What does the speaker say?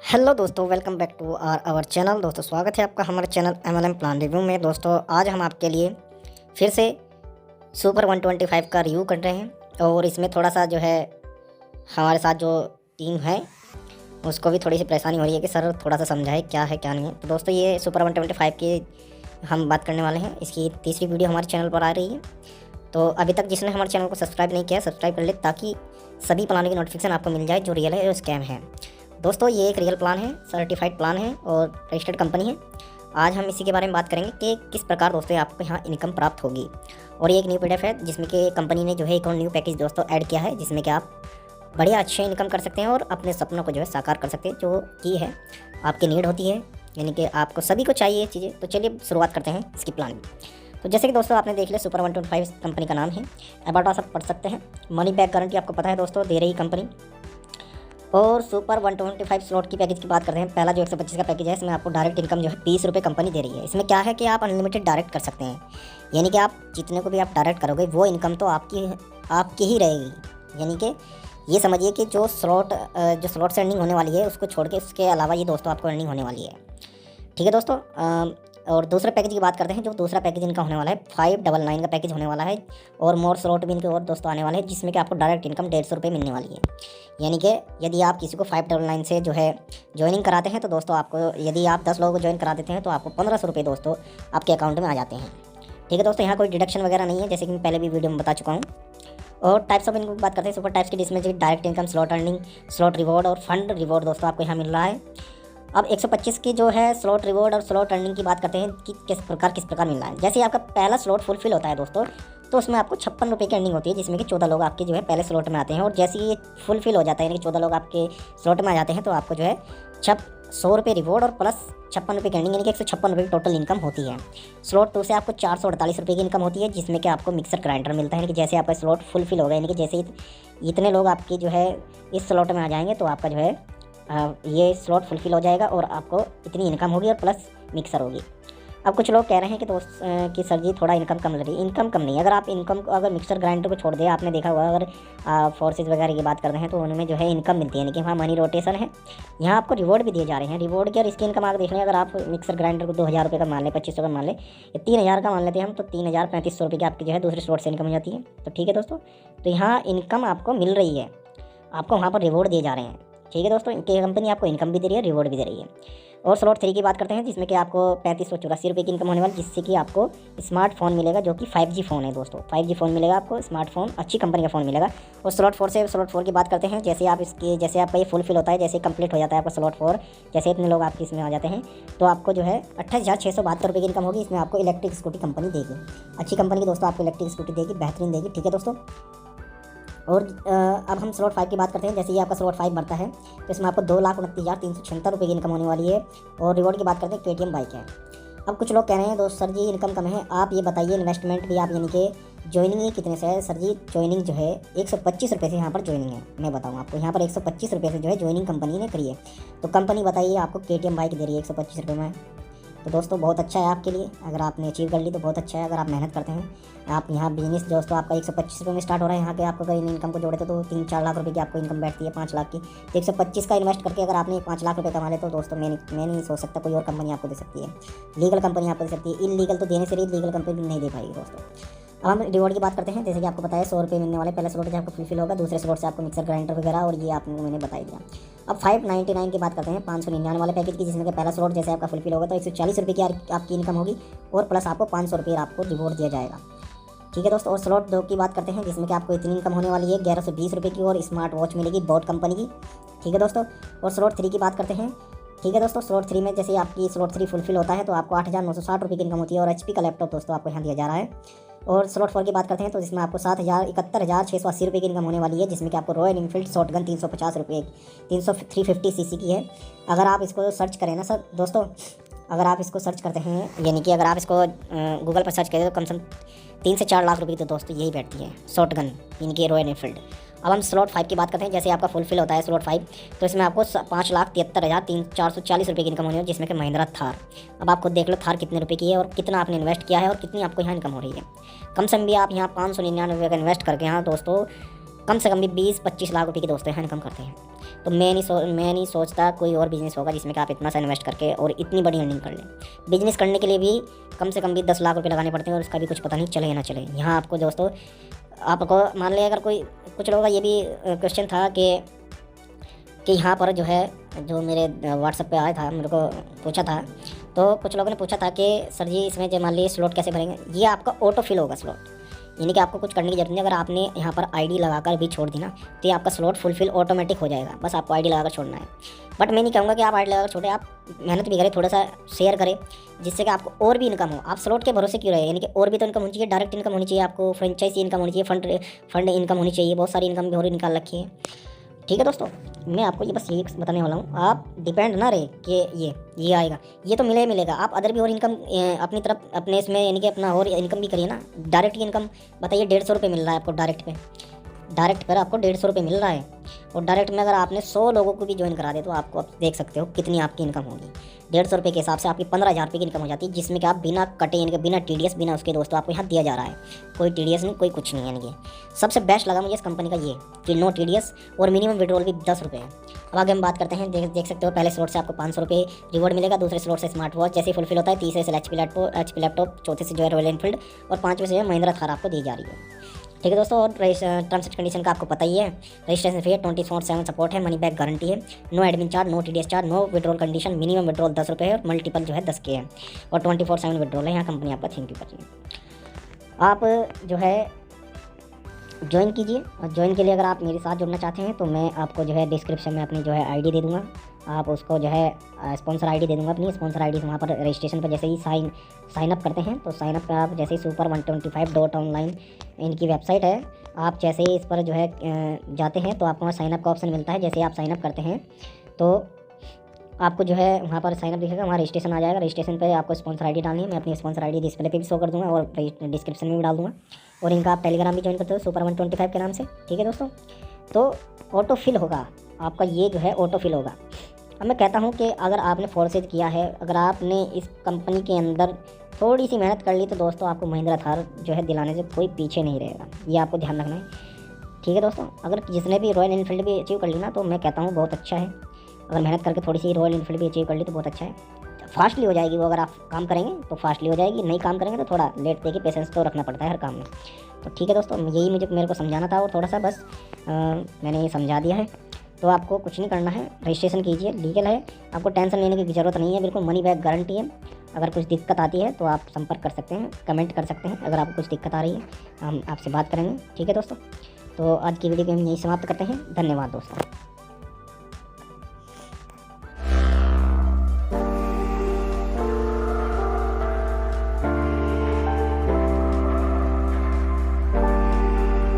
Hello दोस्तों, welcome back to our channel. दोस्तों स्वागत है आपका हमारे चैनल MLM प्लान रिव्यू में। दोस्तों आज हम आपके लिए फिर से सुपर 125 का रिव्यू कर रहे हैं और इसमें थोड़ा सा जो है हमारे साथ जो टीम है उसको भी थोड़ी सी परेशानी हो रही है कि सर थोड़ा सा समझाए क्या है क्या नहीं है। तो दोस्तों ये सुपर 125 की हम बात करने वाले हैं। इसकी तीसरी वीडियो हमारे चैनल पर आ रही है। तो अभी तक जिसने हमारे चैनल को सब्सक्राइब नहीं किया सब्सक्राइब कर ले ताकि सभी प्लानों की नोटिफिकेशन आपको मिल जाए जो रियल है और स्कैम है। दोस्तों ये एक रियल प्लान है, सर्टिफाइड प्लान है और रजिस्टर्ड कंपनी है। आज हम इसी के बारे में बात करेंगे कि किस प्रकार दोस्तों आपको यहाँ इनकम प्राप्त होगी। और ये एक न्यू PDF है जिसमें कि कंपनी ने जो है एक और न्यू पैकेज दोस्तों ऐड किया है जिसमें कि आप बढ़िया अच्छे इनकम कर सकते हैं और अपने सपनों को जो है साकार कर सकते हैं जो कि है आपकी नीड होती है, यानी कि आपको सभी को चाहिए ये चीज़ें। तो चलिए शुरुआत करते हैं इसकी प्लान की। तो जैसे कि दोस्तों आपने देख लिया सुपर 125 कंपनी का नाम है। अबाउट आप पढ़ सकते हैं। मनी बैक गारंटी आपको पता है दोस्तों दे रही कंपनी। और सुपर 125 स्लॉट की पैकेज की बात करते हैं। पहला जो 125 का पैकेज है इसमें आपको डायरेक्ट इनकम जो है 20 रुपये कंपनी दे रही है। इसमें क्या है कि आप अनलिमिटेड डायरेक्ट कर सकते हैं, यानी कि आप जितने को भी आप डायरेक्ट करोगे वो इनकम तो आपकी ही रहेगी। यानी कि ये समझिए कि जो स्लॉट से अर्निंग होने वाली है उसको छोड़ के उसके अलावा ये दोस्तों आपको अर्निंग होने वाली है। ठीक है दोस्तों। और दूसरे पैकेज की बात करते हैं। जो दूसरा पैकेज इनका होने वाला है 599 का पैकेज होने वाला है और मोर स्लॉट भी इनके और दोस्तों आने वाले हैं जिसमें कि आपको डायरेक्ट इनकम 150 रुपये मिलने वाली है। यानी कि यदि आप किसी को 599 से जो है ज्वाइनिंग कराते हैं तो दोस्तों आपको, यदि आप 10 लोगों को ज्वाइन करा देते हैं तो आपको 1500 रुपये दोस्तों आपके अकाउंट में आ जाते हैं। ठीक है दोस्तों। यहाँ कोई डिडक्शन वगैरह नहीं है जैसे कि मैं पहले भी वीडियो में बता चुका हूँ। और टाइप्स ऑफ इनकम की बात करते हैं। सुपर टाइप्स की जिसमें direct income, slot earning, slot reward और फंड रिवॉर्ड दोस्तों आपको यहाँ मिल रहा है। अब 125 की जो है स्लॉट रिवॉर्ड और स्लॉट अर्निंग की बात करते हैं कि किस प्रकार मिल रहा है। जैसे आपका पहला स्लॉट फुलफिल होता है दोस्तों तो उसमें आपको 56 रुपये की अर्निंग होती है जिसमें कि 14 लोग आपके जो है पहले स्लॉट में आते हैं। और जैसे ये फुलफिल हो जाता है यानी कि 14 लोग आपके स्लॉट में आ जाते हैं तो आपको जो है 100 रुपये रिवॉर्ड और प्लस 56 रुपये की अर्निंग यानी कि 156 रुपये की टोटल इनकम होती है। स्लॉट 2 से आपको 448 रुपये की इनकम होती है जिसमें कि आपको मिक्सर ग्राइंडर मिलता है। यानी कि जैसे आपका स्लॉट फुलफिल होगा यानी कि जैसे इतने लोग आपके जो है इस स्लॉट में आ जाएंगे तो आपका जो है ये स्लॉट फुलफिल हो जाएगा और आपको इतनी इनकम होगी और प्लस मिक्सर होगी। अब कुछ लोग कह रहे हैं कि दोस्त कि सर जी थोड़ा इनकम कम लग रही है। इनकम कम नहीं, अगर आप इनकम को अगर मिक्सर ग्राइंडर को छोड़ दें, आपने देखा होगा अगर फोर्सेज वगैरह की बात कर रहे हैं तो उनमें जो है इनकम मिलती है, यानी कि वहाँ मनी रोटेशन है। यहाँ आपको रिवॉर्ड भी दिए जा रहे हैं। रिवॉर्ड की और इसकी इनकम आप देख लें। अगर आप मिक्सर ग्राइंडर को 2000 रुपये का मान लें, 2500 का मान लें, 3000 का मान लेते हैं हम, तो 3035 रुपये की आपकी जो है दूसरे स्लॉट से इनकम हो जाती है। तो ठीक है दोस्तों। तो यहाँ इनकम आपको मिल रही है, आपको वहाँ पर रिवॉर्ड दिए जा रहे हैं। ठीक है दोस्तों। इनकी कंपनी आपको इनकम भी दे रही है, रिवॉर्ड भी दे रही है। और स्लॉट 3 की बात करते हैं जिसमें कि आपको 3584 रुपये की इनकम होने वाली, जिससे कि आपको स्मार्टफोन मिलेगा जो कि 5G फ़ोन है दोस्तों। 5G फ़ोन मिलेगा आपको, स्मार्टफोन अच्छी कंपनी का फ़ोन मिलेगा। और स्लॉट 4 की बात करते हैं। जैसे आपका ये फुलफिल होता है, जैसे कंप्लीट हो जाता है आपका स्लॉट 4, जैसे इतने लोग आपके इसमें आ जाते हैं तो आपको जो है 28,672 रुपये की इनकम होगी। इसमें आपको इलेक्ट्रिक स्कूटी कंपनी देगी, अच्छी कंपनी की दोस्तों आपको इलेक्ट्रिक स्कूटी देगी, बेहतरीन देगी। ठीक है दोस्तों। और अब हम स्लॉट 5 की बात करते हैं। जैसे ये आपका स्लॉट 5 बढ़ता है तो इसमें आपको 2,29,376 रुपये की इनकम होने वाली है। और रिवॉर्ड की बात करते हैं, KTM बाइक है। अब कुछ लोग कह रहे हैं दोस्त सर जी इनकम कम है, आप ये बताइए इन्वेस्टमेंट भी आप, यानी कि ज्वाइनिंग ही कितने से है। सर जी ज्वाइनिंग जो है 125 रुपये से यहाँ पर ज्वाइनिंग है। मैं बताऊँ आपको, यहाँ पर 125 रुपये से जो है ज्वाइनिंग कंपनी ने करी है। तो कंपनी बताइए आपको KTM बाइक दे रही है 125 रुपये में। तो दोस्तों बहुत अच्छा है आपके लिए, अगर आपने अचीव कर ली तो बहुत अच्छा है। अगर आप मेहनत करते हैं, आप यहाँ बिजनेस दोस्तों आपका 125 रुपये में स्टार्ट हो रहा है। यहाँ के आपको अगर इनकम को जोड़े तो 3-4 लाख रुपए की आपको इनकम बैठती है, 5 लाख की। तो 125 का इन्वेस्ट करके अगर आपने 5 लाख रुपये कमा ले तो दोस्तों मैं नहीं सोच सकता कोई और कंपनी आपको दे सकती है। लीगल कंपनी आपको दे सकती है, इलीगल तो देने से रही, लीगल कंपनी नहीं दे पाएगी दोस्तों। अब हम रिवॉर्ड की बात करते हैं। जैसे कि आपको पता है 100 रुपये मिलने वाले, पहले स्लॉट से आपको फुलफिल होगा, दूसरे स्लॉट से आपको मिक्सर ग्राइंडर वगैरह, और ये आपको मैंने बता दिया। अब 599 की बात करते हैं, 599 वाले पैकेज की, जिसमें कि पहला स्लॉट जैसे आपका फुलफिल होगा तो 140 रुपये की आपकी इनकम होगी और प्लस आपको 500 रुपये आपको रिवॉर्ड दिया जाएगा। ठीक है दोस्तों। और स्लॉट 2 की बात करते हैं जिसमें कि आपको इतनी इनकम होने वाली है 1120 रुपये की और स्मार्ट वॉच मिलेगी बोट कंपनी की। ठीक है दोस्तों। और स्लॉट 3 की बात करते हैं। ठीक है दोस्तों। स्लॉट 3 में जैसे आपकी स्लॉट 3 फुलफिल होता है तो आपको 8,960 रुपये की इनकम होती है और HP का लैपटॉप दोस्तों आपको यहाँ दिया जा रहा है। और स्लॉट 4 की बात करते हैं तो इसमें आपको 71,680 रुपये की इनकम होने वाली है, जिसमें कि आपको रॉयल इनफील्ड शॉटगन 350 रुपये 350 सीसी की है। अगर आप इसको सर्च करें ना सर दोस्तों, अगर आप इसको सर्च करते हैं, यानी कि अगर आप इसको गूगल पर सर्च करें तो कम से कम 3 से 4 लाख रुपये की तो दोस्तों यही बैठती है शॉटगन, इनकी रॉयल इनफील्ड। अब हम स्लॉट 5 की बात करते हैं। जैसे आपका फुलफिल होता है स्लॉट 5 तो इसमें आपको 5,73,440 रुपये की इनकम होनी है, जिसमें कि महिंद्रा थार। अब आप खुद देख लो थार कितने रुपए की है और कितना आपने इन्वेस्ट किया है और कितनी आपको यहाँ इनकम हो रही है। कम से कम भी आप यहाँ 599 रुपये का इन्वेस्ट करके यहाँ दोस्तों कम से कम भी 20-25 लाख रुपए की दोस्तों यहाँ इनकम करते हैं। तो मैं नहीं सोचता कोई और बिज़नेस होगा जिसमें कि आप इतना सा इन्वेस्ट करके और इतनी बड़ी अर्निंग कर लें। बिज़नेस करने के लिए भी कम से कम भी 10 लाख रुपए लगाने पड़ते हैं और उसका भी कुछ पता नहीं चले या ना चले। यहाँ आपको दोस्तों, आपको मान लिया, अगर कुछ लोगों का ये भी क्वेश्चन था कि यहाँ पर जो है, जो मेरे व्हाट्सएप पे आया था, मेरे को पूछा था, तो कुछ लोगों ने पूछा था कि सर जी इसमें जो मान लीजिए स्लॉट कैसे भरेंगे। ये आपका ऑटो फिल होगा स्लॉट, यानी कि आपको कुछ करने की जरूरत नहीं। अगर आपने यहाँ पर आईडी लगाकर भी छोड़ दी ना, तो ये आपका स्लॉट फुलफिल ऑटोमेटिक हो जाएगा। बस आपको आईडी लगाकर छोड़ना है। बट मैं नहीं कहूँगा कि आप आईडी लगाकर छोड़े, आप मेहनत भी करें, थोड़ा सा शेयर करें, जिससे कि आपको और भी इनकम हो। आप स्लॉट के भरोसे क्यों रहे, यानी कि और भी तो इनकम होनी चाहिए, डायरेक्ट इनकम होनी चाहिए, आपको फ्रेंचाइजी इनकम होनी चाहिए, फंड इनकम होनी चाहिए, बहुत सारी इनकम भी और निकाल रखी है। ठीक है दोस्तों, मैं आपको ये बस यही बताने वाला हूँ। आप डिपेंड ना रहे कि ये आएगा, ये तो मिलेगा। आप अदर भी और इनकम अपनी तरफ अपने इसमें, यानी कि अपना और इनकम भी करिए ना। डायरेक्ट की इनकम बताइए, 150 रुपये मिल रहा है आपको डायरेक्ट पर आपको 150 रुपये मिल रहा है। और डायरेक्ट में अगर आपने 100 लोगों को भी ज्वाइन करा दे, तो आपको आप देख सकते हो कितनी आपकी इनकम होगी। 150 रुपये के हिसाब से आपकी 15,000 रुपये की इनकम हो जाती है, जिसमें कि आप बिना कटे, यानी कि बिना TDS, बिना उसके दोस्तों आपको यहाँ दिया जा रहा है। कोई TDS नहीं, कोई कुछ नहीं। यानी कि सबसे बेस्ट लगा मुझे इस कंपनी का ये कि नो TDS और मिनिमम विड्रॉल भी 10 रुपये है। अब आगे हम बात करते हैं। देख सकते हो, पहले स्लॉट से आपको 500 रुपये रिवॉर्ड मिलेगा, दूसरे स्लॉट से स्मार्ट वॉच जैसे फुलफिल होता है, तीसरे से HP लैपटॉप, चौथे से जो है रॉयल एनफील्ड, और पाँचवें से महिंद्रा थार आपको दी जा रही है। ठीक है दोस्तों, और टर्म्स एंड कंडीशन का आपको पता ही है। रजिस्ट्रेशन फी है, 24/7 सपोर्ट है, मनी बैक गारंटी है, no admin charge, no TDS charge, no withdrawal condition, minimum withdrawal 10 रुपये है और मल्टीपल जो है 10 के है, और 24/7 विड्रॉल है। यहाँ कंपनी आपका थैंक यू कर रही है। आप जो है ज्वाइन कीजिए, और ज्वाइन के लिए अगर आप मेरे साथ जुड़ना चाहते हैं तो मैं आपको जो है डिस्क्रिप्शन में अपनी जो है आईडी दे दूँगा। आप उसको जो है स्पॉन्सर आईडी दे दूँगा, अपनी स्पॉन्सर आईडी से वहाँ पर रजिस्ट्रेशन पर जैसे ही साइन अप करते हैं, तो साइन अप पर आप जैसे ही super125.online इनकी वेबसाइट है, आप जैसे ही इस पर जो है जाते हैं तो आपको वहाँ साइन अप का ऑप्शन मिलता है। जैसे ही आप साइन अप करते हैं तो आपको जो है वहाँ पर साइन अप दिखेगा, वहाँ रजिस्ट्रेशन आ जाएगा। रजिस्ट्रेशन पे आपको स्पॉन्सर आईडी डालनी है। मैं अपनी स्पॉन्सर आईडी डिस्प्ले पे भी शो कर दूँगा और डिस्क्रिप्शन में भी डाल दूँगा। और इनका आप टेलीग्राम भी ज्वाइन करते हो super125 के नाम से। ठीक है दोस्तों, तो ऑटो फिल होगा आपका, ये जो है ऑटो फिल होगा। अब मैं कहता हूँ कि अगर आपने फोर्सेज किया है, अगर आपने इस कंपनी के अंदर थोड़ी सी मेहनत कर ली, तो दोस्तों आपको महिंद्रा थार जो है दिलाने से कोई पीछे नहीं रहेगा। ये आपको ध्यान रखना है। ठीक है दोस्तों, अगर जिसने भी रॉयल एनफील्ड भी अचीव कर ली ना, तो मैं कहता हूँ बहुत अच्छा है। अगर मेहनत करके थोड़ी सी रॉयल एनफील्ड भी अचीव कर ली तो बहुत अच्छा है। फास्टली हो जाएगी वो, अगर आप काम करेंगे तो फास्टली हो जाएगी, नहीं काम करेंगे तो थोड़ा लेट देगी। पेशेंस तो रखना पड़ता है हर काम में। तो ठीक है दोस्तों, यही मेरे को समझाना था, और थोड़ा सा बस मैंने ये समझा दिया है। तो आपको कुछ नहीं करना है, रजिस्ट्रेशन कीजिए, लीगल है, आपको टेंशन लेने की ज़रूरत नहीं है, बिल्कुल मनी बैक गारंटी है। अगर कुछ दिक्कत आती है तो आप संपर्क कर सकते हैं, कमेंट कर सकते हैं। अगर आपको कुछ दिक्कत आ रही है हम आपसे बात करेंगे। ठीक है दोस्तों, तो आज की वीडियो को हम यहीं समाप्त करते हैं। धन्यवाद दोस्तों।